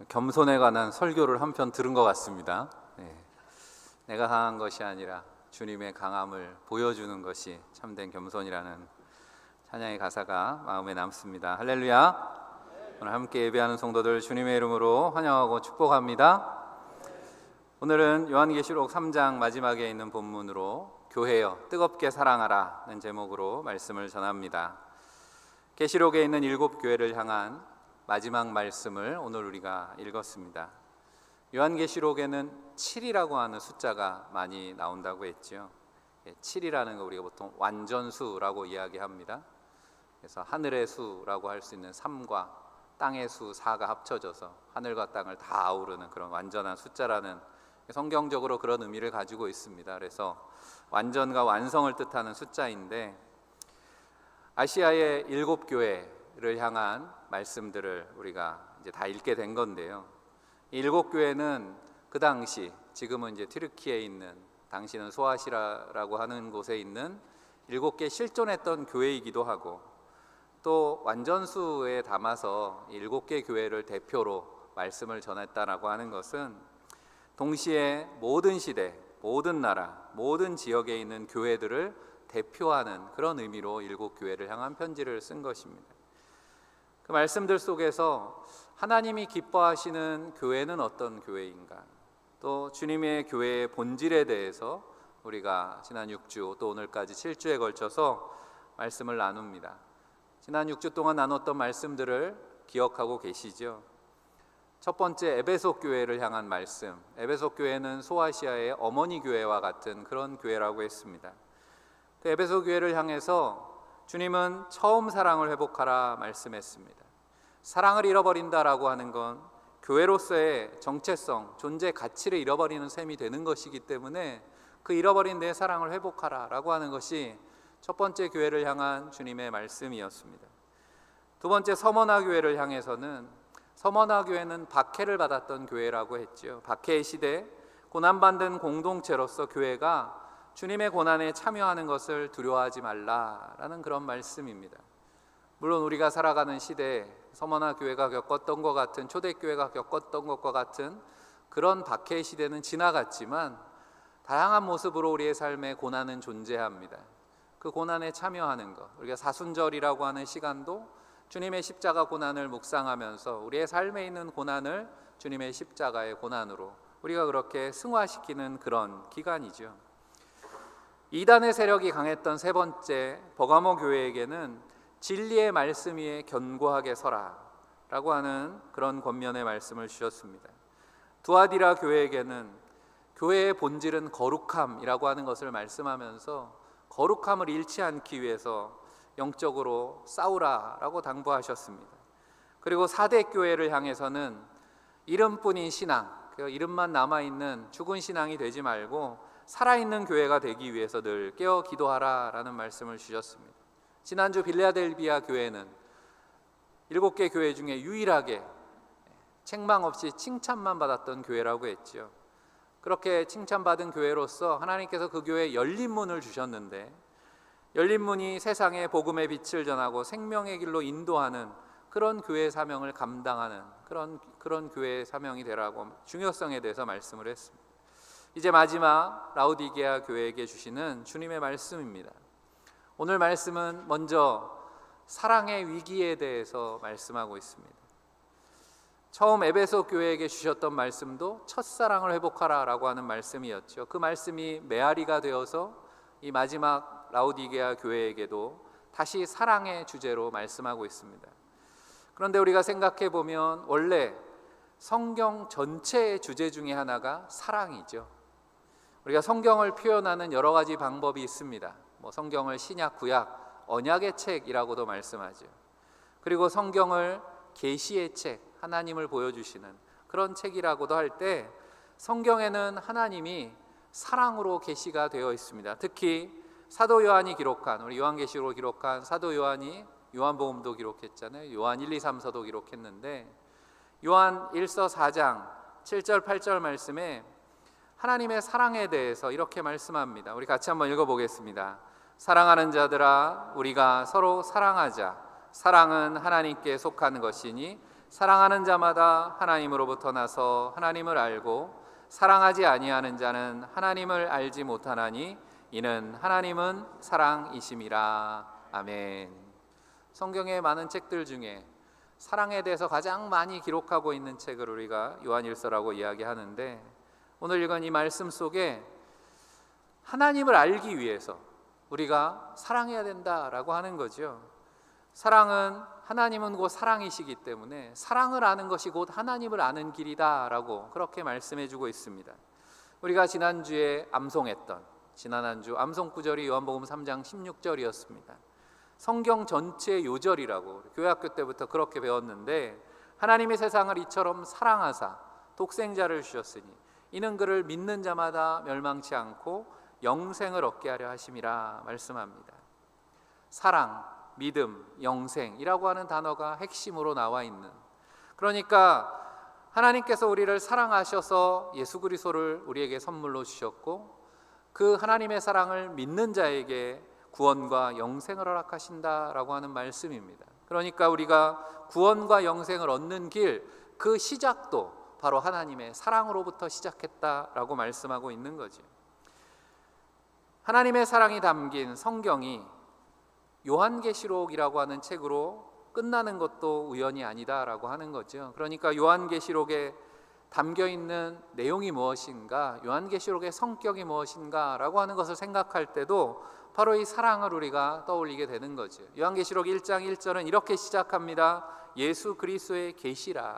겸손에 관한 설교를 한 편 들은 것 같습니다. 내가 강한 것이 아니라 주님의 강함을 보여주는 것이 참된 겸손이라는 찬양의 가사가 마음에 남습니다. 할렐루야. 오늘 함께 예배하는 성도들 주님의 이름으로 환영하고 축복합니다. 오늘은 요한계시록 3장 마지막에 있는 본문으로 교회여 뜨겁게 사랑하라는 제목으로 말씀을 전합니다. 계시록에 있는 7교회를 향한 마지막 말씀을 오늘 우리가 읽었습니다. 요한계시록에는 7이라고 하는 숫자가 많이 나온다고 했죠. 7이라는 거 우리가 보통 완전수라고 이야기합니다. 그래서 하늘의 수라고 할 수 있는 3과 땅의 수 4가 합쳐져서 하늘과 땅을 다 아우르는 그런 완전한 숫자라는, 성경적으로 그런 의미를 가지고 있습니다. 그래서 완전과 완성을 뜻하는 숫자인데, 아시아의 7교회를 향한 말씀들을 우리가 이제 다 읽게 된 건데요. 이 7교회는 그 당시, 지금은 이제 튀르키예에 있는, 당시는 소아시라라고 하는 곳에 있는 7개 실존했던 교회이기도 하고, 또 완전수에 담아서 7개 교회를 대표로 말씀을 전했다라고 하는 것은 동시에 모든 시대, 모든 나라, 모든 지역에 있는 교회들을 대표하는 그런 의미로 7교회를 향한 편지를 쓴 것입니다. 그 말씀들 속에서 하나님이 기뻐하시는 교회는 어떤 교회인가, 또 주님의 교회의 본질에 대해서 우리가 지난 6주 또 오늘까지 7주에 걸쳐서 말씀을 나눕니다. 지난 6주 동안 나눴던 말씀들을 기억하고 계시죠? 첫 번째, 에베소 교회를 향한 말씀. 에베소 교회는 소아시아의 어머니 교회와 같은 그런 교회라고 했습니다. 그 에베소 교회를 향해서 주님은 처음 사랑을 회복하라 말씀했습니다. 사랑을 잃어버린다라고 하는 건 교회로서의 정체성, 존재 가치를 잃어버리는 셈이 되는 것이기 때문에 그 잃어버린 내 사랑을 회복하라라고 하는 것이 첫 번째 교회를 향한 주님의 말씀이었습니다. 두 번째, 서머나 교회를 향해서는, 서머나 교회는 박해를 받았던 교회라고 했죠. 박해의 시대, 고난받는 공동체로서 교회가 주님의 고난에 참여하는 것을 두려워하지 말라라는 그런 말씀입니다. 물론 우리가 살아가는 시대에 서머나 교회가 겪었던 것 같은, 초대교회가 겪었던 것과 같은 그런 박해의 시대는 지나갔지만 다양한 모습으로 우리의 삶에 고난은 존재합니다. 그 고난에 참여하는 것, 우리가 사순절이라고 하는 시간도 주님의 십자가 고난을 묵상하면서 우리의 삶에 있는 고난을 주님의 십자가의 고난으로 우리가 그렇게 승화시키는 그런 기간이죠. 이단의 세력이 강했던 세 번째, 버가모 교회에게는 진리의 말씀 위에 견고하게 서라 라고 하는 그런 권면의 말씀을 주셨습니다. 두아디라 교회에게는 교회의 본질은 거룩함이라고 하는 것을 말씀하면서 거룩함을 잃지 않기 위해서 영적으로 싸우라라고 당부하셨습니다. 그리고 사대 교회를 향해서는 이름뿐인 신앙, 이름만 남아있는 죽은 신앙이 되지 말고 살아있는 교회가 되기 위해서 늘 깨어 기도하라라는 말씀을 주셨습니다. 지난주 빌라델비아 교회는 7개 교회 중에 유일하게 책망 없이 칭찬만 받았던 교회라고 했죠. 그렇게 칭찬받은 교회로서 하나님께서 그 교회에 열린 문을 주셨는데, 열린 문이 세상에 복음의 빛을 전하고 생명의 길로 인도하는 그런 교회의 사명을 감당하는 그런 교회의 사명이 되라고 중요성에 대해서 말씀을 했습니다. 이제 마지막 라오디게아 교회에게 주시는 주님의 말씀입니다. 오늘 말씀은 먼저 사랑의 위기에 대해서 말씀하고 있습니다. 처음 에베소 교회에게 주셨던 말씀도 첫사랑을 회복하라라고 하는 말씀이었죠. 그 말씀이 메아리가 되어서 이 마지막 라오디게아 교회에게도 다시 사랑의 주제로 말씀하고 있습니다. 그런데 우리가 생각해 보면 원래 성경 전체의 주제 중에 하나가 사랑이죠. 우리가 성경을 표현하는 여러 가지 방법이 있습니다. 성경을 신약, 구약, 언약의 책이라고도 말씀하죠. 그리고 성경을 계시의 책, 하나님을 보여주시는 그런 책이라고도 할 때 성경에는 하나님이 사랑으로 계시가 되어 있습니다. 특히 사도 요한이 기록한, 우리 요한계시록을 기록한 사도 요한이 요한복음도 기록했잖아요. 요한 1, 2, 3서도 기록했는데 요한 1서 4장 7절 8절 말씀에 하나님의 사랑에 대해서 이렇게 말씀합니다. 우리 같이 한번 읽어보겠습니다. 사랑하는 자들아, 우리가 서로 사랑하자. 사랑은 하나님께 속하는 것이니 사랑하는 자마다 하나님으로부터 나서 하나님을 알고 사랑하지 아니하는 자는 하나님을 알지 못하나니 이는 하나님은 사랑이심이라. 아멘. 성경의 많은 책들 중에 사랑에 대해서 가장 많이 기록하고 있는 책을 우리가 요한일서라고 이야기하는데, 오늘 읽은 이 말씀 속에 하나님을 알기 위해서 우리가 사랑해야 된다라고 하는 거죠. 사랑은, 하나님은 곧 사랑이시기 때문에 사랑을 아는 것이 곧 하나님을 아는 길이다라고 그렇게 말씀해 주고 있습니다. 우리가 지난주에 암송했던 지난 한 주 암송 구절이 요한복음 3장 16절이었습니다. 성경 전체의 요절이라고 교회학교 때부터 그렇게 배웠는데, 하나님의 세상을 이처럼 사랑하사 독생자를 주셨으니 이는 그를 믿는 자마다 멸망치 않고 영생을 얻게 하려 하심이라 말씀합니다. 사랑, 믿음, 영생이라고 하는 단어가 핵심으로 나와 있는, 그러니까 하나님께서 우리를 사랑하셔서 예수 그리스도를 우리에게 선물로 주셨고, 그 하나님의 사랑을 믿는 자에게 구원과 영생을 허락하신다라고 하는 말씀입니다. 그러니까 우리가 구원과 영생을 얻는 길, 그 시작도 바로 하나님의 사랑으로부터 시작했다라고 말씀하고 있는 거죠. 하나님의 사랑이 담긴 성경이 요한계시록이라고 하는 책으로 끝나는 것도 우연이 아니다라고 하는 거죠. 그러니까 요한계시록에 담겨있는 내용이 무엇인가, 요한계시록의 성격이 무엇인가라고 하는 것을 생각할 때도 바로 이 사랑을 우리가 떠올리게 되는 거죠. 요한계시록 1장 1절은 이렇게 시작합니다. 예수 그리스도의 계시라.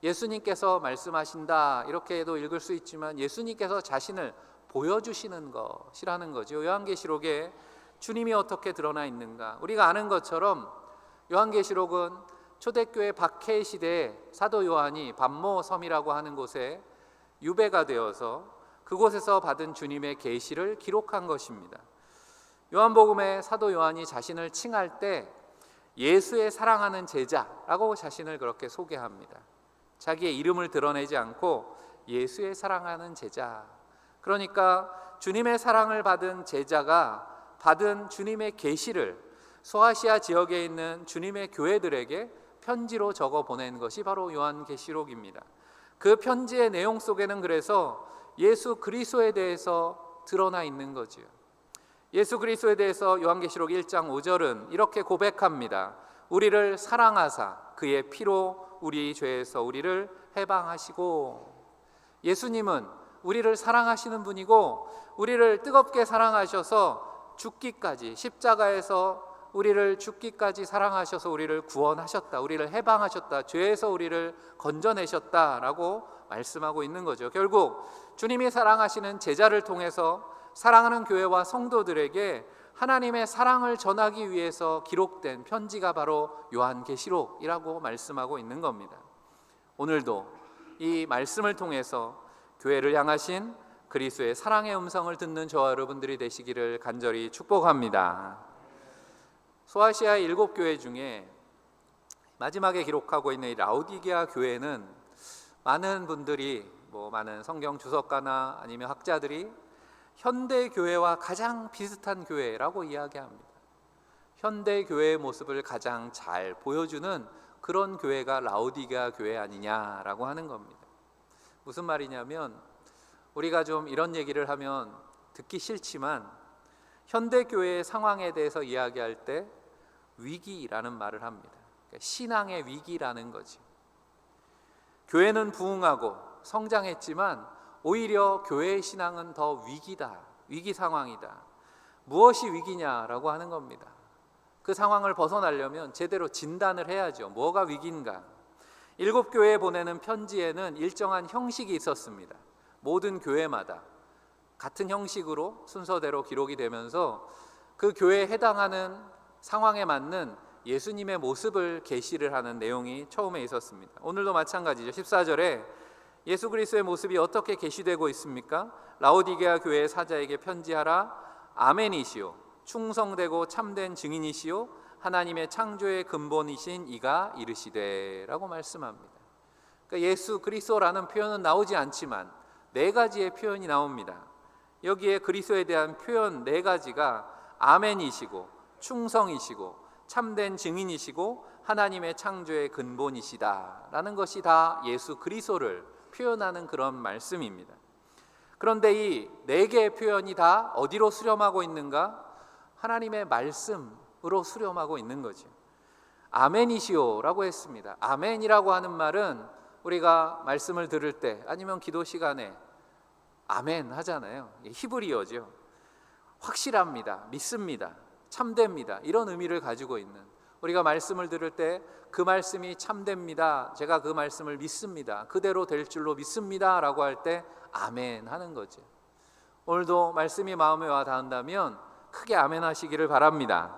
예수님께서 말씀하신다, 이렇게도 읽을 수 있지만 예수님께서 자신을 보여주시는 것이라는 거죠. 요한계시록에 주님이 어떻게 드러나 있는가, 우리가 아는 것처럼 요한계시록은 초대교회 박해 시대에 사도 요한이 반모 섬이라고 하는 곳에 유배가 되어서 그곳에서 받은 주님의 계시를 기록한 것입니다. 요한복음에 사도 요한이 자신을 칭할 때 예수의 사랑하는 제자라고 자신을 그렇게 소개합니다. 자기의 이름을 드러내지 않고 예수의 사랑하는 제자, 그러니까 주님의 사랑을 받은 제자가 받은 주님의 계시를 소아시아 지역에 있는 주님의 교회들에게 편지로 적어 보낸 것이 바로 요한계시록입니다. 그 편지의 내용 속에는 그래서 예수 그리스도에 대해서 드러나 있는 거지요. 예수 그리스도에 대해서 요한계시록 1장 5절은 이렇게 고백합니다. 우리를 사랑하사 그의 피로 우리 죄에서 우리를 해방하시고, 예수님은 우리를 사랑하시는 분이고 우리를 뜨겁게 사랑하셔서 죽기까지, 십자가에서 우리를 죽기까지 사랑하셔서 우리를 구원하셨다, 우리를 해방하셨다, 죄에서 우리를 건져내셨다라고 말씀하고 있는 거죠. 결국 주님이 사랑하시는 제자를 통해서 사랑하는 교회와 성도들에게 하나님의 사랑을 전하기 위해서 기록된 편지가 바로 요한계시록이라고 말씀하고 있는 겁니다. 오늘도 이 말씀을 통해서 교회를 향하신 그리스도의 사랑의 음성을 듣는 저와 여러분들이 되시기를 간절히 축복합니다. 소아시아의 7교회 중에 마지막에 기록하고 있는 이 라오디게아 교회는 많은 분들이, 많은 성경 주석가나 아니면 학자들이 현대 교회와 가장 비슷한 교회라고 이야기합니다. 현대 교회의 모습을 가장 잘 보여주는 그런 교회가 라오디게아 교회 아니냐라고 하는 겁니다. 무슨 말이냐면, 우리가 좀 이런 얘기를 하면 듣기 싫지만 현대 교회의 상황에 대해서 이야기할 때 위기라는 말을 합니다. 그러니까 신앙의 위기라는 거지. 교회는 부흥하고 성장했지만 오히려 교회의 신앙은 더 위기다, 위기 상황이다. 무엇이 위기냐라고 하는 겁니다. 그 상황을 벗어나려면 제대로 진단을 해야죠. 뭐가 위기인가? 7교회에 보내는 편지에는 일정한 형식이 있었습니다. 모든 교회마다 같은 형식으로 순서대로 기록이 되면서 그 교회에 해당하는 상황에 맞는 예수님의 모습을 계시를 하는 내용이 처음에 있었습니다. 오늘도 마찬가지죠. 14절에 예수 그리스도의 모습이 어떻게 계시되고 있습니까? 라오디게아 교회의 사자에게 편지하라. 아멘이시오, 충성되고 참된 증인이시오, 하나님의 창조의 근본이신 이가 이르시되 라고 말씀합니다. 그러니까 예수 그리스도라는 표현은 나오지 않지만 4가지의 표현이 나옵니다. 여기에 그리스도에 대한 표현 4가지가 아멘이시고 충성이시고 참된 증인이시고 하나님의 창조의 근본이시다라는 것이 다 예수 그리스도를 표현하는 그런 말씀입니다. 그런데 이 네 개의 표현이 다 어디로 수렴하고 있는가? 하나님의 말씀으로 수렴하고 있는 거죠. 아멘이시오라고 했습니다. 아멘이라고 하는 말은 우리가 말씀을 들을 때 아니면 기도 시간에 아멘 하잖아요. 히브리어죠. 확실합니다, 믿습니다, 참됩니다, 이런 의미를 가지고 있는, 우리가 말씀을 들을 때 그 말씀이 참됩니다, 제가 그 말씀을 믿습니다, 그대로 될 줄로 믿습니다 라고 할 때 아멘 하는 거죠. 오늘도 말씀이 마음에 와 닿는다면 크게 아멘 하시기를 바랍니다.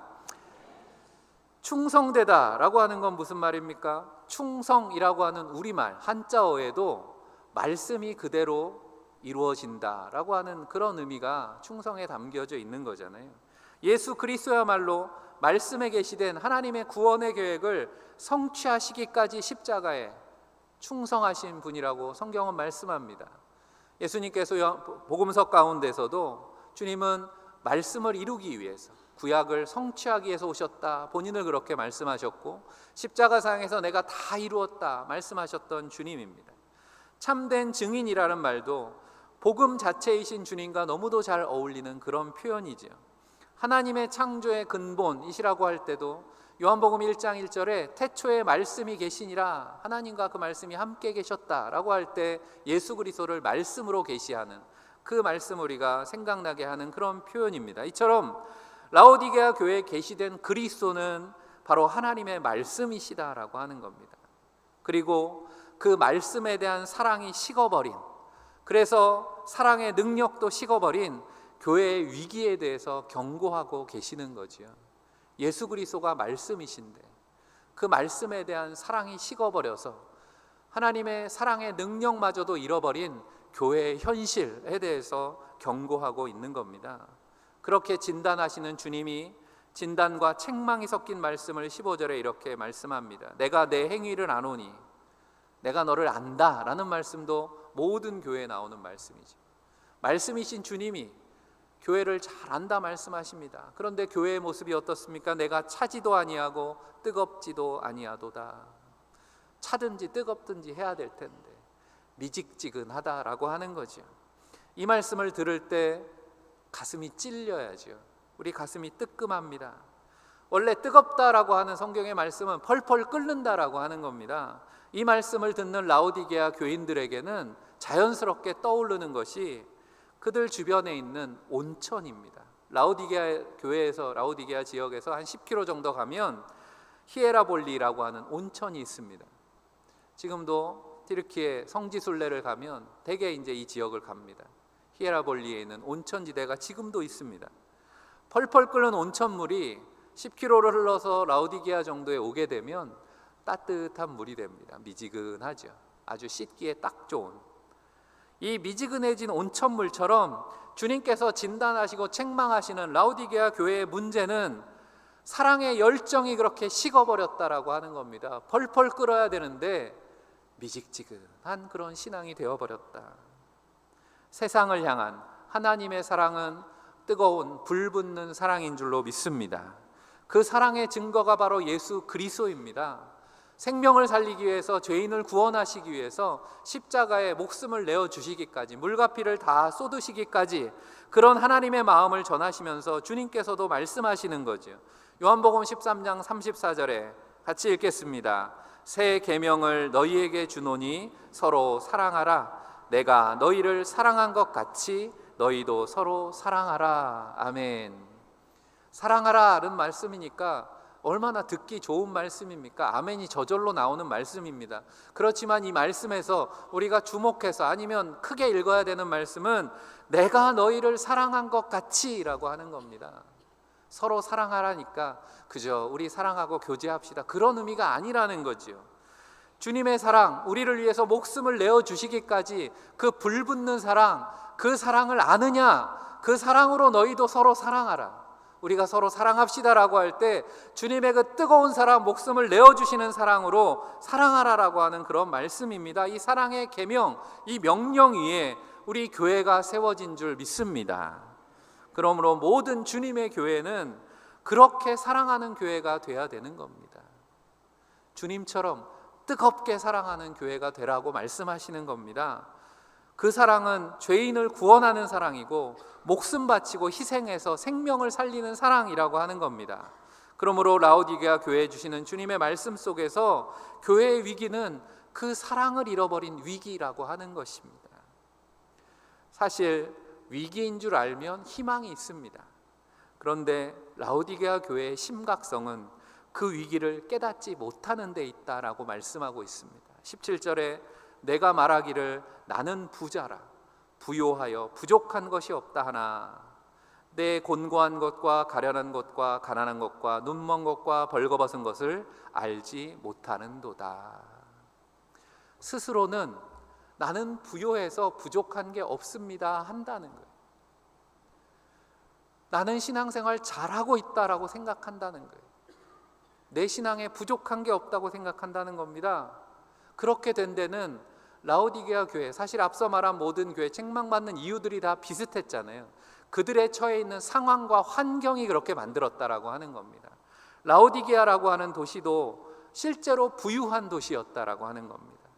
충성되다 라고 하는 건 무슨 말입니까? 충성이라고 하는 우리말 한자어에도 말씀이 그대로 이루어진다 라고 하는 그런 의미가 충성에 담겨져 있는 거잖아요. 예수 그리스도야말로 말씀에 계시된 하나님의 구원의 계획을 성취하시기까지 십자가에 충성하신 분이라고 성경은 말씀합니다. 예수님께서 복음서 가운데서도 주님은 말씀을 이루기 위해서, 구약을 성취하기 위해서 오셨다, 본인을 그렇게 말씀하셨고, 십자가상에서 내가 다 이루었다 말씀하셨던 주님입니다. 참된 증인이라는 말도 복음 자체이신 주님과 너무도 잘 어울리는 그런 표현이죠. 하나님의 창조의 근본이시라고 할 때도 요한복음 1장 1절에 태초에 말씀이 계시니라, 하나님과 그 말씀이 함께 계셨다라고 할 때 예수 그리스도를 말씀으로 계시하는 그 말씀 우리가 생각나게 하는 그런 표현입니다. 이처럼 라오디게아 교회에 계시된 그리스도는 바로 하나님의 말씀이시다라고 하는 겁니다. 그리고 그 말씀에 대한 사랑이 식어버린, 그래서 사랑의 능력도 식어버린 교회의 위기에 대해서 경고하고 계시는 거지요. 예수 그리스도가 말씀이신데 그 말씀에 대한 사랑이 식어버려서 하나님의 사랑의 능력마저도 잃어버린 교회의 현실에 대해서 경고하고 있는 겁니다. 그렇게 진단하시는 주님이 진단과 책망이 섞인 말씀을 15절에 이렇게 말씀합니다. 내가 내 행위를 아노니, 내가 너를 안다 라는 말씀도 모든 교회에 나오는 말씀이죠. 말씀이신 주님이 교회를 잘 안다 말씀하십니다. 그런데 교회의 모습이 어떻습니까? 내가 차지도 아니하고 뜨겁지도 아니하도다. 차든지 뜨겁든지 해야 될 텐데 미직지근하다라고 하는 거죠. 이 말씀을 들을 때 가슴이 찔려야죠. 우리 가슴이 뜨끔합니다. 원래 뜨겁다라고 하는 성경의 말씀은 펄펄 끓는다라고 하는 겁니다. 이 말씀을 듣는 라오디게아 교인들에게는 자연스럽게 떠오르는 것이 그들 주변에 있는 온천입니다. 라오디게아 교회에서, 라오디게아 지역에서 한 10km 정도 가면 히에라볼리라고 하는 온천이 있습니다. 지금도 튀르키예 성지순례를 가면 대개 이제 이 지역을 갑니다. 히에라볼리에 있는 온천지대가 지금도 있습니다. 펄펄 끓는 온천물이 10km를 흘러서 라오디게아 정도에 오게 되면 따뜻한 물이 됩니다. 미지근하죠. 아주 씻기에 딱 좋은. 이 미지근해진 온천물처럼 주님께서 진단하시고 책망하시는 라오디게아 교회의 문제는 사랑의 열정이 그렇게 식어버렸다라고 하는 겁니다. 펄펄 끓어야 되는데 미직지근한 그런 신앙이 되어버렸다. 세상을 향한 하나님의 사랑은 뜨거운 불붙는 사랑인 줄로 믿습니다. 그 사랑의 증거가 바로 예수 그리스도입니다. 생명을 살리기 위해서, 죄인을 구원하시기 위해서 십자가에 목숨을 내어주시기까지, 물과 피를 다 쏟으시기까지 그런 하나님의 마음을 전하시면서 주님께서도 말씀하시는 거죠. 요한복음 13장 34절에 같이 읽겠습니다. 새 계명을 너희에게 주노니 서로 사랑하라. 내가 너희를 사랑한 것 같이 너희도 서로 사랑하라. 아멘. 사랑하라는 말씀이니까 얼마나 듣기 좋은 말씀입니까? 아멘이 저절로 나오는 말씀입니다. 그렇지만 이 말씀에서 우리가 주목해서, 아니면 크게 읽어야 되는 말씀은 내가 너희를 사랑한 것 같이 라고 하는 겁니다. 서로 사랑하라니까 그저 우리 사랑하고 교제합시다, 그런 의미가 아니라는 거죠. 주님의 사랑, 우리를 위해서 목숨을 내어주시기까지 그 불붙는 사랑, 그 사랑을 아느냐? 그 사랑으로 너희도 서로 사랑하라. 우리가 서로 사랑합시다라고 할 때 주님의 그 뜨거운 사랑, 목숨을 내어주시는 사랑으로 사랑하라라고 하는 그런 말씀입니다. 이 사랑의 계명, 이 명령 위에 우리 교회가 세워진 줄 믿습니다. 그러므로 모든 주님의 교회는 그렇게 사랑하는 교회가 돼야 되는 겁니다. 주님처럼 뜨겁게 사랑하는 교회가 되라고 말씀하시는 겁니다. 그 사랑은 죄인을 구원하는 사랑이고 목숨 바치고 희생해서 생명을 살리는 사랑이라고 하는 겁니다. 그러므로 라오디게아 교회에 주시는 주님의 말씀 속에서 교회의 위기는 그 사랑을 잃어버린 위기라고 하는 것입니다. 사실 위기인 줄 알면 희망이 있습니다. 그런데 라오디게아 교회의 심각성은 그 위기를 깨닫지 못하는 데 있다라고 말씀하고 있습니다. 17절에 내가 말하기를 나는 부자라 부요하여 부족한 것이 없다 하나 내 곤고한 것과 가련한 것과 가난한 것과 눈먼 것과 벌거벗은 것을 알지 못하는도다. 스스로는 나는 부요해서 부족한 게 없습니다 한다는 거예요. 나는 신앙생활 잘하고 있다라고 생각한다는 거예요. 내 신앙에 부족한 게 없다고 생각한다는 겁니다. 그렇게 된 데는 라오디게아 교회, 사실 앞서 말한 모든 교회 책망받는 이유들이 다 비슷했잖아요. 그들의 처해 있는 상황과 환경이 그렇게 만들었다라고 하는 겁니다. 라오디게아라고 하는 도시도 실제로 부유한 도시였다라고 하는 겁니다.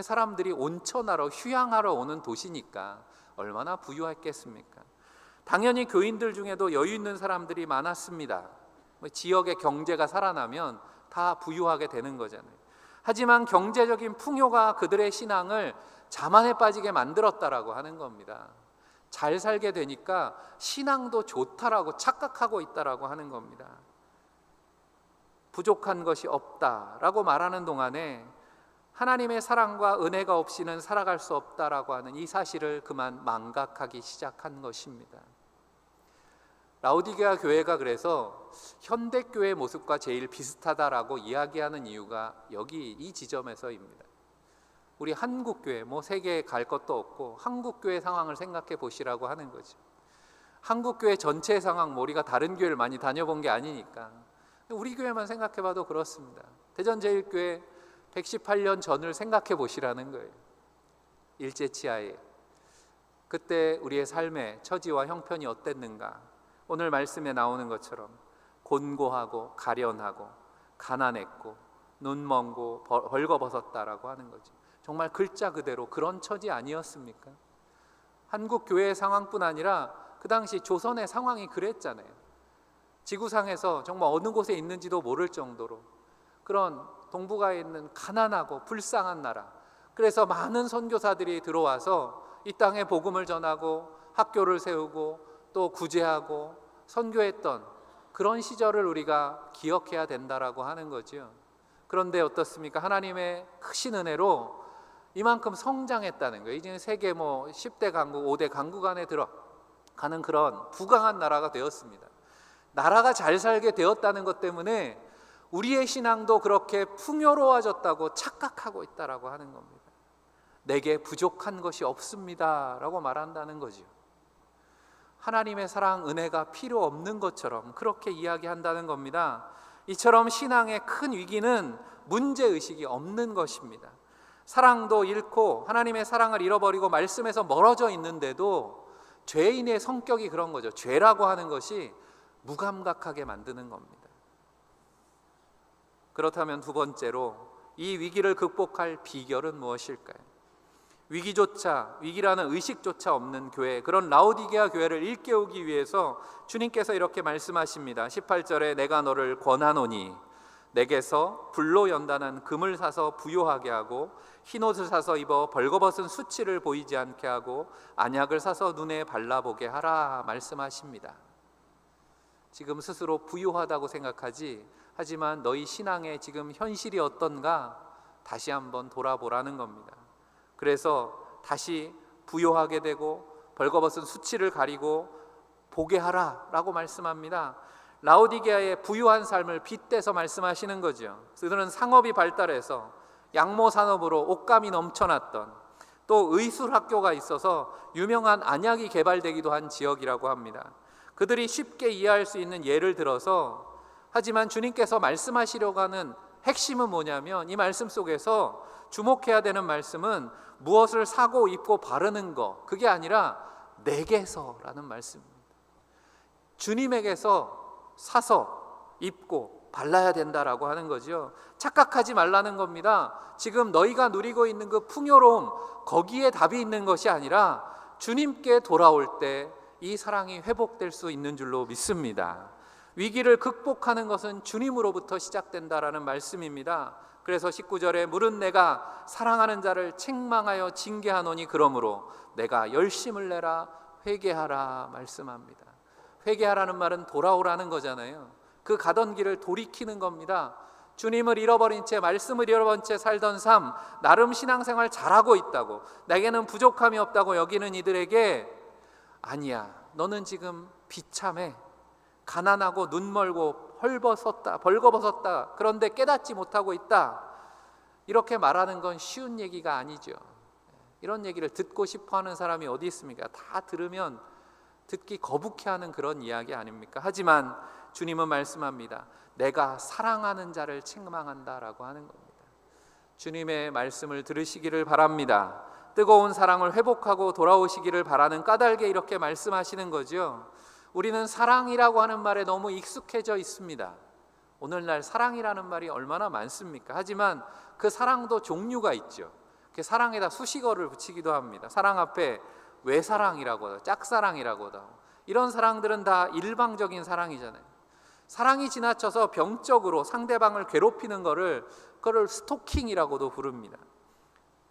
사람들이 온천하러 휴양하러 오는 도시니까 얼마나 부유했겠습니까? 당연히 교인들 중에도 여유 있는 사람들이 많았습니다. 지역의 경제가 살아나면 다 부유하게 되는 거잖아요. 하지만 경제적인 풍요가 그들의 신앙을 자만에 빠지게 만들었다라고 하는 겁니다. 잘 살게 되니까 신앙도 좋다라고 착각하고 있다라고 하는 겁니다. 부족한 것이 없다라고 말하는 동안에 하나님의 사랑과 은혜가 없이는 살아갈 수 없다라고 하는 이 사실을 그만 망각하기 시작한 것입니다. 라오디게아 교회가 그래서 현대교회 모습과 제일 비슷하다라고 이야기하는 이유가 여기 이 지점에서입니다. 우리 한국교회, 세계에 갈 것도 없고 한국교회 상황을 생각해 보시라고 하는 거죠. 한국교회 전체 상황, 우리가 다른 교회를 많이 다녀본 게 아니니까 우리 교회만 생각해 봐도 그렇습니다. 대전제일교회 118년 전을 생각해 보시라는 거예요. 일제치하에 그때 우리의 삶의 처지와 형편이 어땠는가. 오늘 말씀에 나오는 것처럼 곤고하고 가련하고 가난했고 눈먼고 벌거벗었다라고 하는 거죠. 정말 글자 그대로 그런 처지 아니었습니까? 한국 교회의 상황뿐 아니라 그 당시 조선의 상황이 그랬잖아요. 지구상에서 정말 어느 곳에 있는지도 모를 정도로 그런 동북아에 있는 가난하고 불쌍한 나라. 그래서 많은 선교사들이 들어와서 이 땅에 복음을 전하고 학교를 세우고 또 구제하고 선교했던 그런 시절을 우리가 기억해야 된다라고 하는 거죠. 그런데 어떻습니까? 하나님의 크신 은혜로 이만큼 성장했다는 거예요. 이제 세계 10대 강국, 5대 강국 안에 들어가는 그런 부강한 나라가 되었습니다. 나라가 잘 살게 되었다는 것 때문에 우리의 신앙도 그렇게 풍요로워졌다고 착각하고 있다라고 하는 겁니다. 내게 부족한 것이 없습니다라고 말한다는 거죠. 하나님의 사랑, 은혜가 필요 없는 것처럼 그렇게 이야기한다는 겁니다. 이처럼 신앙의 큰 위기는 문제의식이 없는 것입니다. 사랑도 잃고 하나님의 사랑을 잃어버리고 말씀에서 멀어져 있는데도 죄인의 성격이 그런 거죠. 죄라고 하는 것이 무감각하게 만드는 겁니다. 그렇다면 두 번째로 이 위기를 극복할 비결은 무엇일까요? 위기라는 의식조차 없는 교회, 그런 라오디게아 교회를 일깨우기 위해서 주님께서 이렇게 말씀하십니다. 18절에 내가 너를 권하노니 내게서 불로 연단한 금을 사서 부요하게 하고 흰옷을 사서 입어 벌거벗은 수치를 보이지 않게 하고 안약을 사서 눈에 발라보게 하라 말씀하십니다. 지금 스스로 부유하다고 생각하지, 하지만 너희 신앙의 지금 현실이 어떤가 다시 한번 돌아보라는 겁니다. 그래서 다시 부요하게 되고 벌거벗은 수치를 가리고 보게 하라라고 말씀합니다. 라오디게아의 부유한 삶을 빗대서 말씀하시는 거죠. 그들은 상업이 발달해서 양모 산업으로 옷감이 넘쳐났던, 또 의술 학교가 있어서 유명한 안약이 개발되기도 한 지역이라고 합니다. 그들이 쉽게 이해할 수 있는 예를 들어서, 하지만 주님께서 말씀하시려고 하는 핵심은 뭐냐면 이 말씀 속에서 주목해야 되는 말씀은 무엇을 사고 입고 바르는 것, 그게 아니라 내게서라는 말씀입니다. 주님에게서 사서 입고 발라야 된다라고 하는 거죠. 착각하지 말라는 겁니다. 지금 너희가 누리고 있는 그 풍요로움, 거기에 답이 있는 것이 아니라 주님께 돌아올 때 이 사랑이 회복될 수 있는 줄로 믿습니다. 위기를 극복하는 것은 주님으로부터 시작된다라는 말씀입니다. 그래서 19절에 물은 내가 사랑하는 자를 책망하여 징계하노니 그러므로 내가 열심을 내라 회개하라 말씀합니다. 회개하라는 말은 돌아오라는 거잖아요. 그 가던 길을 돌이키는 겁니다. 주님을 잃어버린 채, 말씀을 잃어버린 채 살던 삶, 나름 신앙생활 잘하고 있다고, 내게는 부족함이 없다고 여기는 이들에게 아니야, 너는 지금 비참해, 가난하고 눈멀고 벌거벗었다, 그런데 깨닫지 못하고 있다, 이렇게 말하는 건 쉬운 얘기가 아니죠. 이런 얘기를 듣고 싶어하는 사람이 어디 있습니까? 다 들으면 듣기 거북해하는 그런 이야기 아닙니까? 하지만 주님은 말씀합니다. 내가 사랑하는 자를 책망한다라고 하는 겁니다. 주님의 말씀을 들으시기를 바랍니다. 뜨거운 사랑을 회복하고 돌아오시기를 바라는 까닭에 이렇게 말씀하시는 거죠. 우리는 사랑이라고 하는 말에 너무 익숙해져 있습니다. 오늘날 사랑이라는 말이 얼마나 많습니까? 하지만 그 사랑도 종류가 있죠. 그 사랑에다 수식어를 붙이기도 합니다. 사랑 앞에 외사랑이라고 하고 짝사랑이라고도 하고, 이런 사랑들은 다 일방적인 사랑이잖아요. 사랑이 지나쳐서 병적으로 상대방을 괴롭히는 그거를 스토킹이라고도 부릅니다.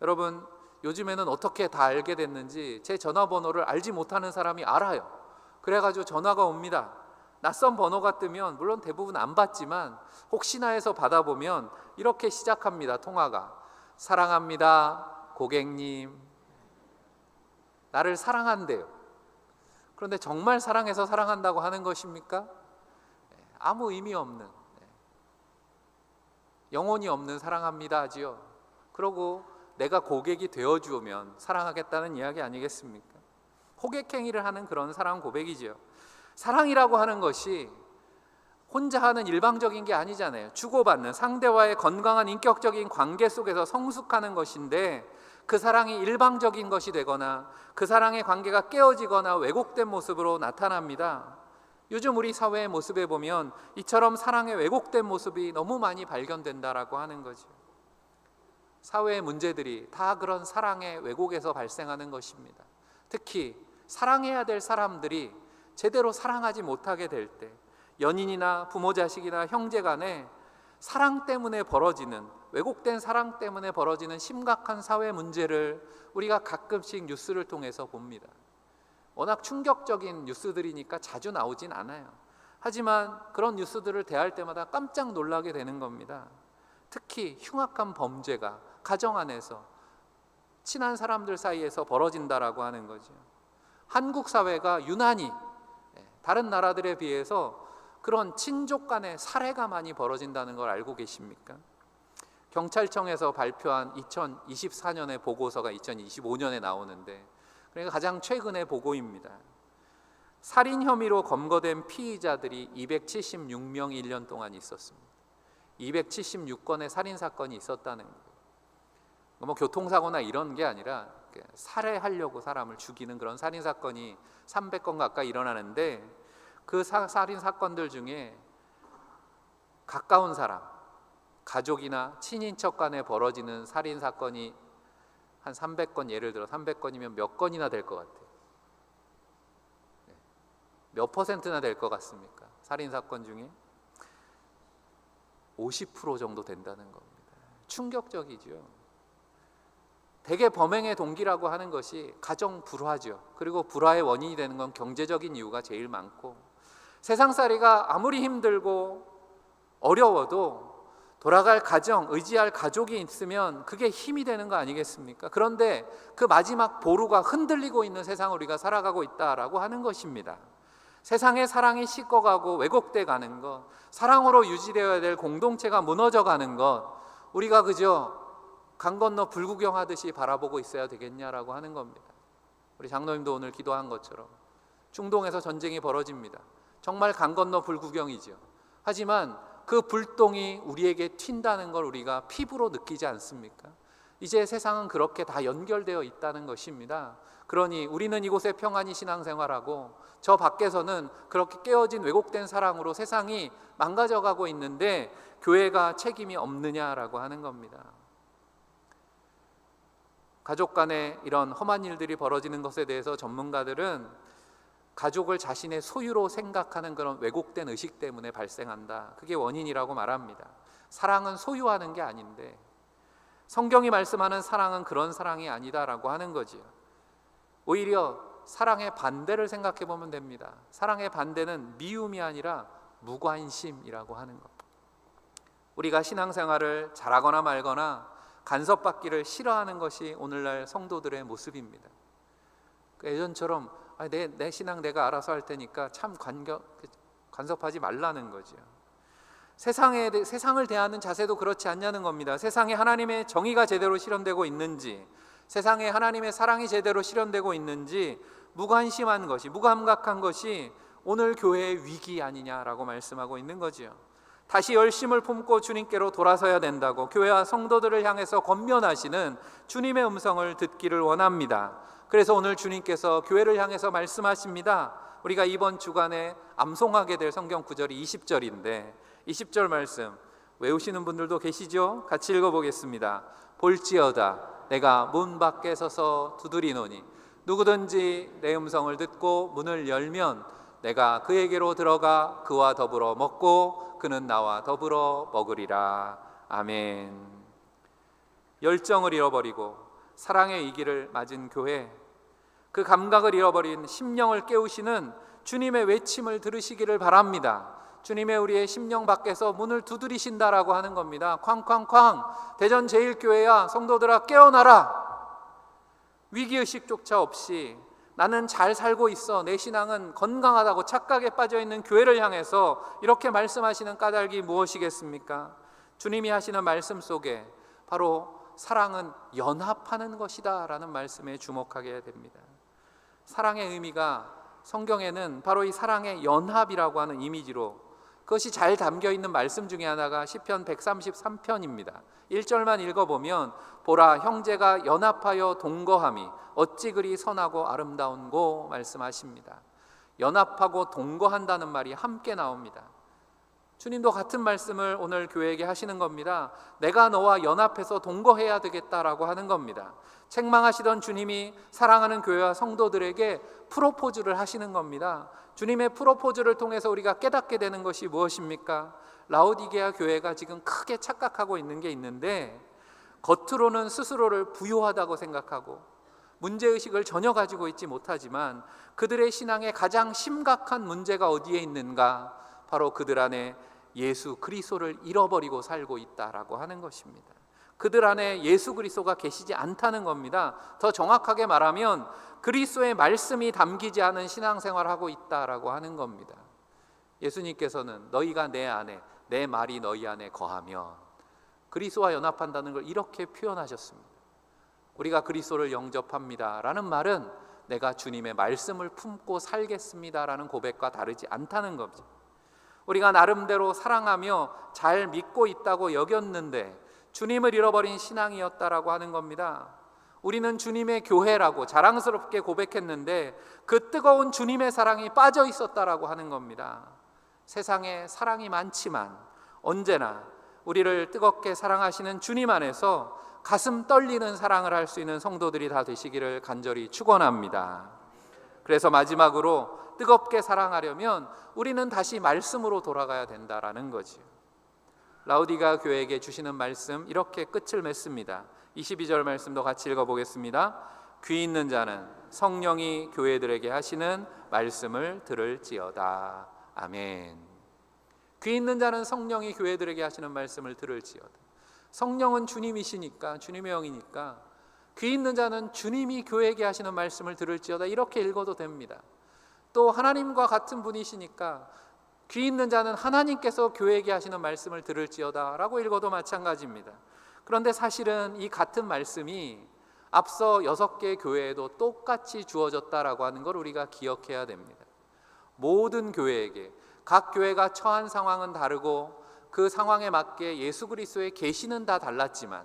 여러분, 요즘에는 어떻게 다 알게 됐는지 제 전화번호를 알지 못하는 사람이 알아요. 그래가지고 전화가 옵니다. 낯선 번호가 뜨면 물론 대부분 안 받지만 혹시나 해서 받아보면 이렇게 시작합니다. 통화가. 사랑합니다, 고객님. 나를 사랑한대요. 그런데 정말 사랑해서 사랑한다고 하는 것입니까? 아무 의미 없는, 영혼이 없는 사랑합니다 하지요. 그러고 내가 고객이 되어주면 사랑하겠다는 이야기 아니겠습니까? 호객행위를 하는 그런 사랑 고백이죠. 사랑이라고 하는 것이 혼자 하는 일방적인 게 아니잖아요. 주고받는 상대와의 건강한 인격적인 관계 속에서 성숙하는 것인데, 그 사랑이 일방적인 것이 되거나 그 사랑의 관계가 깨어지거나 왜곡된 모습으로 나타납니다. 요즘 우리 사회의 모습에 보면 이처럼 사랑의 왜곡된 모습이 너무 많이 발견된다라고 하는 거죠. 사회의 문제들이 다 그런 사랑의 왜곡에서 발생하는 것입니다. 특히 사랑해야 될 사람들이 제대로 사랑하지 못하게 될 때, 연인이나 부모 자식이나 형제 간에 사랑 때문에 벌어지는, 왜곡된 사랑 때문에 벌어지는 심각한 사회 문제를 우리가 가끔씩 뉴스를 통해서 봅니다. 워낙 충격적인 뉴스들이니까 자주 나오진 않아요. 하지만 그런 뉴스들을 대할 때마다 깜짝 놀라게 되는 겁니다. 특히 흉악한 범죄가 가정 안에서 친한 사람들 사이에서 벌어진다라고 하는 거죠. 한국 사회가 유난히 다른 나라들에 비해서 그런 친족 간의 살해가 많이 벌어진다는 걸 알고 계십니까? 경찰청에서 발표한 2024년의 보고서가 2025년에 나오는데, 그러니까 가장 최근의 보고입니다. 살인 혐의로 검거된 피의자들이 276명이 1년 동안 있었습니다. 276건의 살인 사건이 있었다는 거예요. 뭐 교통사고나 이런 게 아니라 살해하려고 사람을 죽이는 그런 살인 사건이 300건 가까이 일어나는데, 그 살인 사건들 중에 가까운 사람, 가족이나 친인척 간에 벌어지는 살인 사건이 한 300건, 예를 들어 300건이면 몇 건이나 될 것 같아요? 몇 퍼센트나 될 것 같습니까? 살인 사건 중에 50% 정도 된다는 겁니다. 충격적이죠. 대개 범행의 동기라고 하는 것이 가정 불화죠. 그리고 불화의 원인이 되는 건 경제적인 이유가 제일 많고, 세상살이가 아무리 힘들고 어려워도 돌아갈 가정, 의지할 가족이 있으면 그게 힘이 되는 거 아니겠습니까? 그런데 그 마지막 보루가 흔들리고 있는 세상을 우리가 살아가고 있다라고 하는 것입니다. 세상의 사랑이 식어가고 왜곡돼 가는 것, 사랑으로 유지되어야 될 공동체가 무너져 가는 것, 우리가 그저 강 건너 불구경하듯이 바라보고 있어야 되겠냐라고 하는 겁니다. 우리 장로님도 오늘 기도한 것처럼 중동에서 전쟁이 벌어집니다. 정말 강 건너 불구경이죠. 하지만 그 불똥이 우리에게 튄다는 걸 우리가 피부로 느끼지 않습니까? 이제 세상은 그렇게 다 연결되어 있다는 것입니다. 그러니 우리는 이곳에 평안히 신앙생활하고 저 밖에서는 그렇게 깨어진 왜곡된 사랑으로 세상이 망가져가고 있는데 교회가 책임이 없느냐라고 하는 겁니다. 가족 간에 이런 험한 일들이 벌어지는 것에 대해서 전문가들은 가족을 자신의 소유로 생각하는 그런 왜곡된 의식 때문에 발생한다. 그게 원인이라고 말합니다. 사랑은 소유하는 게 아닌데 성경이 말씀하는 사랑은 그런 사랑이 아니다라고 하는 거지요. 오히려 사랑의 반대를 생각해 보면 됩니다. 사랑의 반대는 미움이 아니라 무관심이라고 하는 것. 우리가 신앙생활을 잘하거나 말거나 간섭받기를 싫어하는 것이 오늘날 성도들의 모습입니다. 예전처럼 내 신앙 내가 알아서 할 테니까 참 간섭하지 말라는 거죠. 세상을 대하는 자세도 그렇지 않냐는 겁니다. 세상에 하나님의 정의가 제대로 실현되고 있는지, 세상에 하나님의 사랑이 제대로 실현되고 있는지 무관심한 것이, 무감각한 것이 오늘 교회의 위기 아니냐라고 말씀하고 있는 거지요. 다시 열심을 품고 주님께로 돌아서야 된다고 교회와 성도들을 향해서 권면하시는 주님의 음성을 듣기를 원합니다. 그래서 오늘 주님께서 교회를 향해서 말씀하십니다. 우리가 이번 주간에 암송하게 될 성경 구절이 20절인데 20절 말씀 외우시는 분들도 계시죠? 같이 읽어보겠습니다. 볼지어다 내가 문 밖에 서서 두드리노니 누구든지 내 음성을 듣고 문을 열면 내가 그에게로 들어가 그와 더불어 먹고 그는 나와 더불어 먹으리라. 아멘. 열정을 잃어버리고 사랑의 위기를 맞은 교회, 그 감각을 잃어버린 심령을 깨우시는 주님의 외침을 들으시기를 바랍니다. 주님의 우리의 심령 밖에서 문을 두드리신다라고 하는 겁니다. 쾅쾅쾅. 대전 제일교회야 성도들아 깨어나라. 위기의식조차 없이 나는 잘 살고 있어, 내 신앙은 건강하다고 착각에 빠져있는 교회를 향해서 이렇게 말씀하시는 까닭이 무엇이겠습니까? 주님이 하시는 말씀 속에 바로 사랑은 연합하는 것이다 라는 말씀에 주목하게 됩니다. 사랑의 의미가 성경에는 바로 이 사랑의 연합이라고 하는 이미지로 그것이 잘 담겨있는 말씀 중에 하나가 시편 133편입니다. 1절만 읽어보면 보라 형제가 연합하여 동거함이 어찌 그리 선하고 아름다운고 말씀하십니다. 연합하고 동거한다는 말이 함께 나옵니다. 주님도 같은 말씀을 오늘 교회에게 하시는 겁니다. 내가 너와 연합해서 동거해야 되겠다라고 하는 겁니다. 책망하시던 주님이 사랑하는 교회와 성도들에게 프로포즈를 하시는 겁니다. 주님의 프로포즈를 통해서 우리가 깨닫게 되는 것이 무엇입니까? 라오디게아 교회가 지금 크게 착각하고 있는 게 있는데 겉으로는 스스로를 부요하다고 생각하고 문제의식을 전혀 가지고 있지 못하지만 그들의 신앙의 가장 심각한 문제가 어디에 있는가? 바로 그들 안에 예수 그리스도를 잃어버리고 살고 있다라고 하는 것입니다. 그들 안에 예수 그리스도가 계시지 않다는 겁니다. 더 정확하게 말하면 그리스도의 말씀이 담기지 않은 신앙생활을 하고 있다라고 하는 겁니다. 예수님께서는 너희가 내 안에, 내 말이 너희 안에 거하면 그리스도와 연합한다는 걸 이렇게 표현하셨습니다. 우리가 그리스도를 영접합니다 라는 말은 내가 주님의 말씀을 품고 살겠습니다 라는 고백과 다르지 않다는 겁니다. 우리가 나름대로 사랑하며 잘 믿고 있다고 여겼는데 주님을 잃어버린 신앙이었다라고 하는 겁니다. 우리는 주님의 교회라고 자랑스럽게 고백했는데 그 뜨거운 주님의 사랑이 빠져 있었다라고 하는 겁니다. 세상에 사랑이 많지만 언제나 우리를 뜨겁게 사랑하시는 주님 안에서 가슴 떨리는 사랑을 할 수 있는 성도들이 다 되시기를 간절히 축원합니다. 그래서 마지막으로 뜨겁게 사랑하려면 우리는 다시 말씀으로 돌아가야 된다라는 거지요. 라오디게아 교회에게 주시는 말씀 이렇게 끝을 맺습니다. 22절 말씀도 같이 읽어보겠습니다. 귀 있는 자는 성령이 교회들에게 하시는 말씀을 들을지어다. 아멘. 귀 있는 자는 성령이 교회들에게 하시는 말씀을 들을지어다. 성령은 주님이시니까, 주님의 영이니까 귀 있는 자는 주님이 교회에게 하시는 말씀을 들을지어다 이렇게 읽어도 됩니다. 또 하나님과 같은 분이시니까 귀 있는 자는 하나님께서 교회에게 하시는 말씀을 들을지어다 라고 읽어도 마찬가지입니다. 그런데 사실은 이 같은 말씀이 앞서 6개의 교회에도 똑같이 주어졌다라고 하는 걸 우리가 기억해야 됩니다. 모든 교회에게, 각 교회가 처한 상황은 다르고 그 상황에 맞게 예수 그리스도의 계시는 다 달랐지만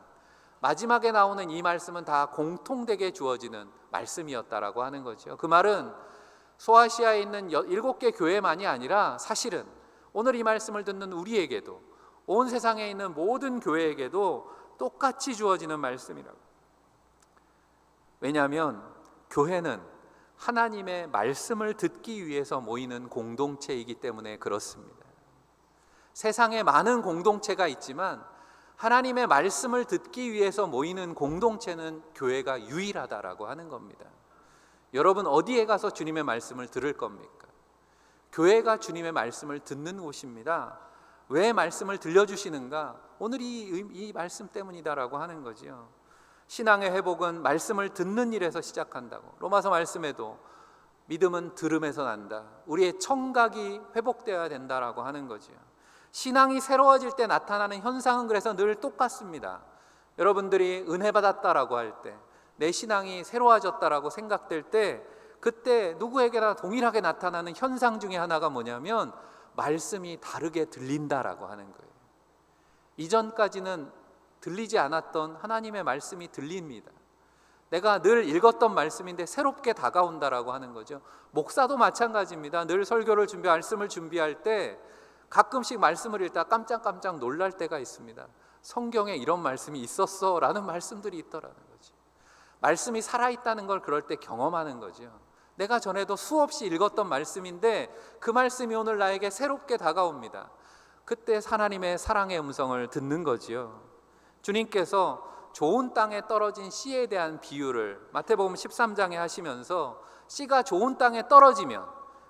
마지막에 나오는 이 말씀은 다 공통되게 주어지는 말씀이었다라고 하는 거죠. 그 말은 소아시아에 있는 7개 교회만이 아니라 사실은 오늘 이 말씀을 듣는 우리에게도, 온 세상에 있는 모든 교회에게도 똑같이 주어지는 말씀이라고. 왜냐하면 교회는 하나님의 말씀을 듣기 위해서 모이는 공동체이기 때문에 그렇습니다. 세상에 많은 공동체가 있지만 하나님의 말씀을 듣기 위해서 모이는 공동체는 교회가 유일하다라고 하는 겁니다. 여러분 어디에 가서 주님의 말씀을 들을 겁니까? 교회가 주님의 말씀을 듣는 곳입니다. 왜 말씀을 들려주시는가? 오늘 이 말씀 때문이다라고 하는 거지요. 신앙의 회복은 말씀을 듣는 일에서 시작한다고. 로마서 말씀에도 믿음은 들음에서 난다. 우리의 청각이 회복되어야 된다라고 하는 거지요. 신앙이 새로워질 때 나타나는 현상은 그래서 늘 똑같습니다. 여러분들이 은혜 받았다라고 할 때, 내 신앙이 새로워졌다라고 생각될 때, 그때 누구에게나 동일하게 나타나는 현상 중에 하나가 뭐냐면 말씀이 다르게 들린다라고 하는 거예요. 이전까지는 들리지 않았던 하나님의 말씀이 들립니다. 내가 늘 읽었던 말씀인데 새롭게 다가온다라고 하는 거죠. 목사도 마찬가지입니다. 늘 설교를 말씀을 준비할 때 가끔씩 말씀을 읽다 깜짝깜짝 놀랄 때가 있습니다. 성경에 이런 말씀이 있었어 라는 말씀들이 있더라는 거죠. 말씀이 살아있다는 걸 그럴 때 경험하는 거죠. 내가 전에도 수없이 읽었던 말씀인데 그 말씀이 오늘 나에게 새롭게 다가옵니다. 그때 하나님의 사랑의 음성을 듣는 거지요. 주님께서 좋은 땅에 떨어진 씨에 대한 비유를 마태복음 13장에 하시면서 씨가 좋은 땅에 떨어지면,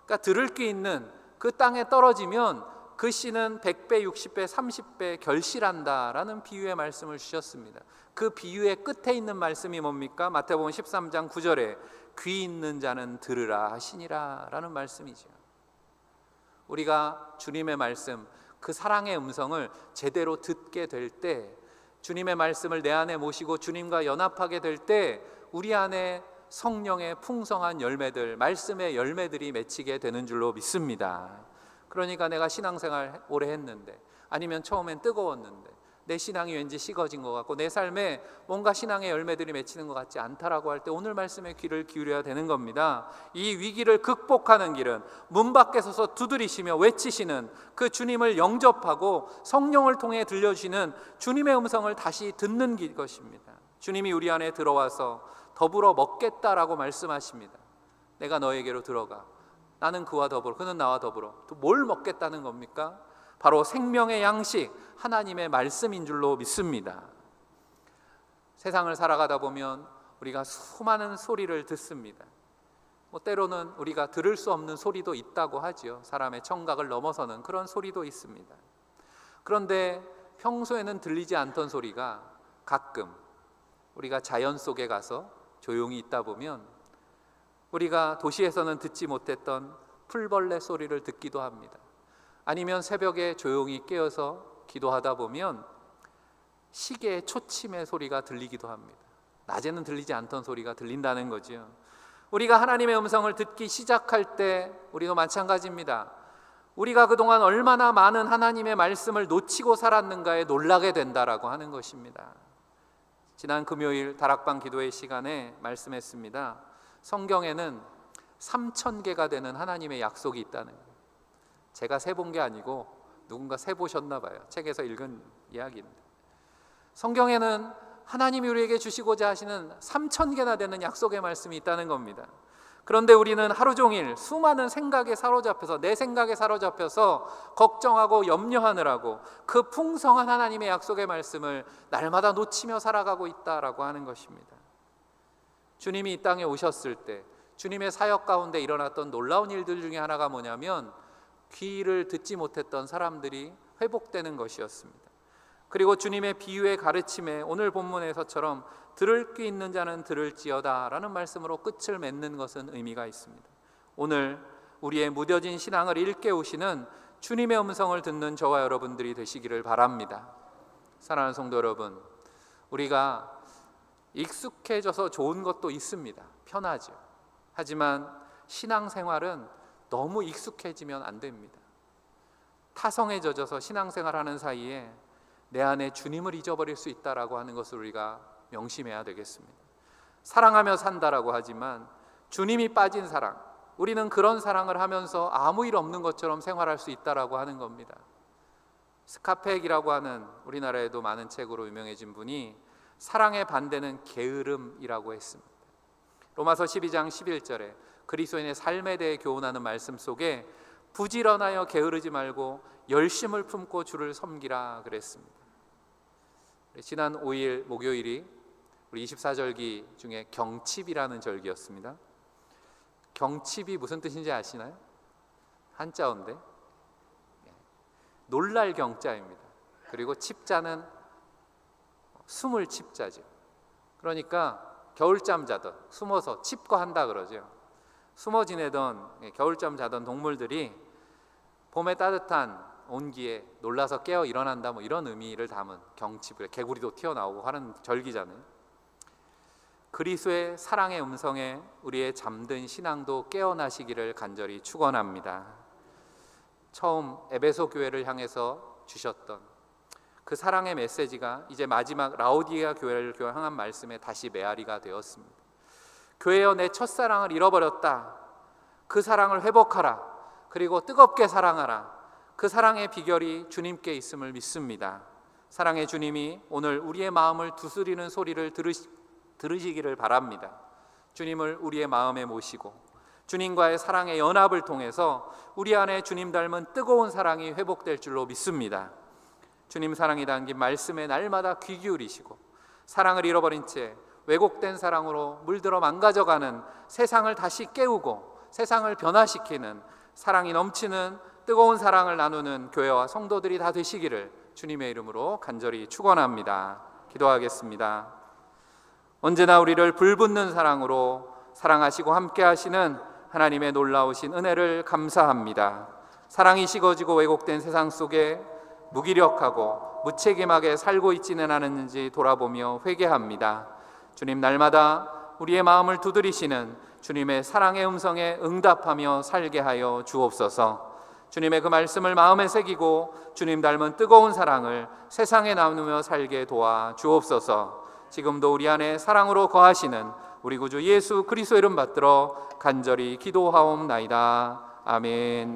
그러니까 들을 게 있는 그 땅에 떨어지면 그 씨는 100배, 60배, 30배 결실한다라는 비유의 말씀을 주셨습니다. 그 비유의 끝에 있는 말씀이 뭡니까? 마태복음 13장 9절에 귀 있는 자는 들으라 하시니라 라는 말씀이죠. 우리가 주님의 말씀, 그 사랑의 음성을 제대로 듣게 될 때, 주님의 말씀을 내 안에 모시고 주님과 연합하게 될 때 우리 안에 성령의 풍성한 열매들, 말씀의 열매들이 맺히게 되는 줄로 믿습니다. 그러니까 내가 신앙생활 오래 했는데, 아니면 처음엔 뜨거웠는데 내 신앙이 왠지 식어진 것 같고 내 삶에 뭔가 신앙의 열매들이 맺히는 것 같지 않다라고 할 때 오늘 말씀에 귀를 기울여야 되는 겁니다. 이 위기를 극복하는 길은 문 밖에 서서 두드리시며 외치시는 그 주님을 영접하고 성령을 통해 들려주시는 주님의 음성을 다시 듣는 것입니다. 주님이 우리 안에 들어와서 더불어 먹겠다라고 말씀하십니다. 내가 너에게로 들어가 나는 그와 더불어 그는 나와 더불어. 또 뭘 먹겠다는 겁니까? 바로 생명의 양식, 하나님의 말씀인 줄로 믿습니다. 세상을 살아가다 보면 우리가 수많은 소리를 듣습니다. 때로는 우리가 들을 수 없는 소리도 있다고 하지요. 사람의 청각을 넘어서는 그런 소리도 있습니다. 그런데 평소에는 들리지 않던 소리가 가끔 우리가 자연 속에 가서 조용히 있다 보면 우리가 도시에서는 듣지 못했던 풀벌레 소리를 듣기도 합니다. 아니면 새벽에 조용히 깨어서 기도하다 보면 시계의 초침의 소리가 들리기도 합니다. 낮에는 들리지 않던 소리가 들린다는 거죠. 우리가 하나님의 음성을 듣기 시작할 때 우리도 마찬가지입니다. 우리가 그동안 얼마나 많은 하나님의 말씀을 놓치고 살았는가에 놀라게 된다라고 하는 것입니다. 지난 금요일 다락방 기도회 시간에 말씀했습니다. 성경에는 3,000개가 되는 하나님의 약속이 있다는 거예요. 제가 세본 게 아니고 누군가 세보셨나 봐요. 책에서 읽은 이야기입니다. 성경에는 하나님이 우리에게 주시고자 하시는 3,000개나 되는 약속의 말씀이 있다는 겁니다. 그런데 우리는 하루 종일 수많은 생각에 사로잡혀서, 내 생각에 사로잡혀서 걱정하고 염려하느라고 그 풍성한 하나님의 약속의 말씀을 날마다 놓치며 살아가고 있다라고 하는 것입니다. 주님이 이 땅에 오셨을 때 주님의 사역 가운데 일어났던 놀라운 일들 중에 하나가 뭐냐면 귀를 듣지 못했던 사람들이 회복되는 것이었습니다. 그리고 주님의 비유의 가르침에 오늘 본문에서처럼 들을 귀 있는 자는 들을지어다 라는 말씀으로 끝을 맺는 것은 의미가 있습니다. 오늘 우리의 무뎌진 신앙을 일깨우시는 주님의 음성을 듣는 저와 여러분들이 되시기를 바랍니다. 사랑하는 성도 여러분, 우리가 익숙해져서 좋은 것도 있습니다. 편하죠. 하지만 신앙생활은 너무 익숙해지면 안 됩니다. 타성에 젖어서 신앙생활하는 사이에 내 안에 주님을 잊어버릴 수 있다라고 하는 것을 우리가 명심해야 되겠습니다. 사랑하며 산다라고 하지만 주님이 빠진 사랑, 우리는 그런 사랑을 하면서 아무 일 없는 것처럼 생활할 수 있다라고 하는 겁니다. 스카펙이라고 하는 우리나라에도 많은 책으로 유명해진 분이 사랑의 반대는 게으름이라고 했습니다. 로마서 12장 11절에 그리스도인의 삶에 대해 교훈하는 말씀 속에 부지런하여 게으르지 말고 열심을 품고 주를 섬기라 그랬습니다. 지난 5일 목요일이 우리 24절기 중에 경칩이라는 절기였습니다. 경칩이 무슨 뜻인지 아시나요? 한자어인데 놀랄 경자입니다. 그리고 칩자는 숨을 칩자죠. 그러니까 겨울잠 자던, 숨어서 칩거한다 그러죠. 숨어 지내던, 겨울잠 자던 동물들이 봄의 따뜻한 온기에 놀라서 깨어 일어난다, 뭐 이런 의미를 담은 경칩을, 개구리도 튀어나오고 하는 절기잖아요. 그리스도의 사랑의 음성에 우리의 잠든 신앙도 깨어나시기를 간절히 축원합니다. 처음 에베소 교회를 향해서 주셨던 그 사랑의 메시지가 이제 마지막 라오디게아 교회를 향한 말씀에 다시 메아리가 되었습니다. 교회여, 내 첫사랑을 잃어버렸다. 그 사랑을 회복하라. 그리고 뜨겁게 사랑하라. 그 사랑의 비결이 주님께 있음을 믿습니다. 사랑의 주님이 오늘 우리의 마음을 두드리는 소리를 들으시기를 바랍니다. 주님을 우리의 마음에 모시고 주님과의 사랑의 연합을 통해서 우리 안에 주님 닮은 뜨거운 사랑이 회복될 줄로 믿습니다. 주님 사랑이 담긴 말씀에 날마다 귀 기울이시고 사랑을 잃어버린 채 왜곡된 사랑으로 물들어 망가져가는 세상을 다시 깨우고 세상을 변화시키는 사랑이 넘치는 뜨거운 사랑을 나누는 교회와 성도들이 다 되시기를 주님의 이름으로 간절히 축원합니다. 기도하겠습니다. 언제나 우리를 불붙는 사랑으로 사랑하시고 함께 하시는 하나님의 놀라우신 은혜를 감사합니다. 사랑이 식어지고 왜곡된 세상 속에 무기력하고 무책임하게 살고 있지는 않았는지 돌아보며 회개합니다. 주님, 날마다 우리의 마음을 두드리시는 주님의 사랑의 음성에 응답하며 살게 하여 주옵소서. 주님의 그 말씀을 마음에 새기고 주님 닮은 뜨거운 사랑을 세상에 나누며 살게 도와 주옵소서. 지금도 우리 안에 사랑으로 거하시는 우리 구주 예수 그리스도 이름 받들어 간절히 기도하옵나이다. 아멘.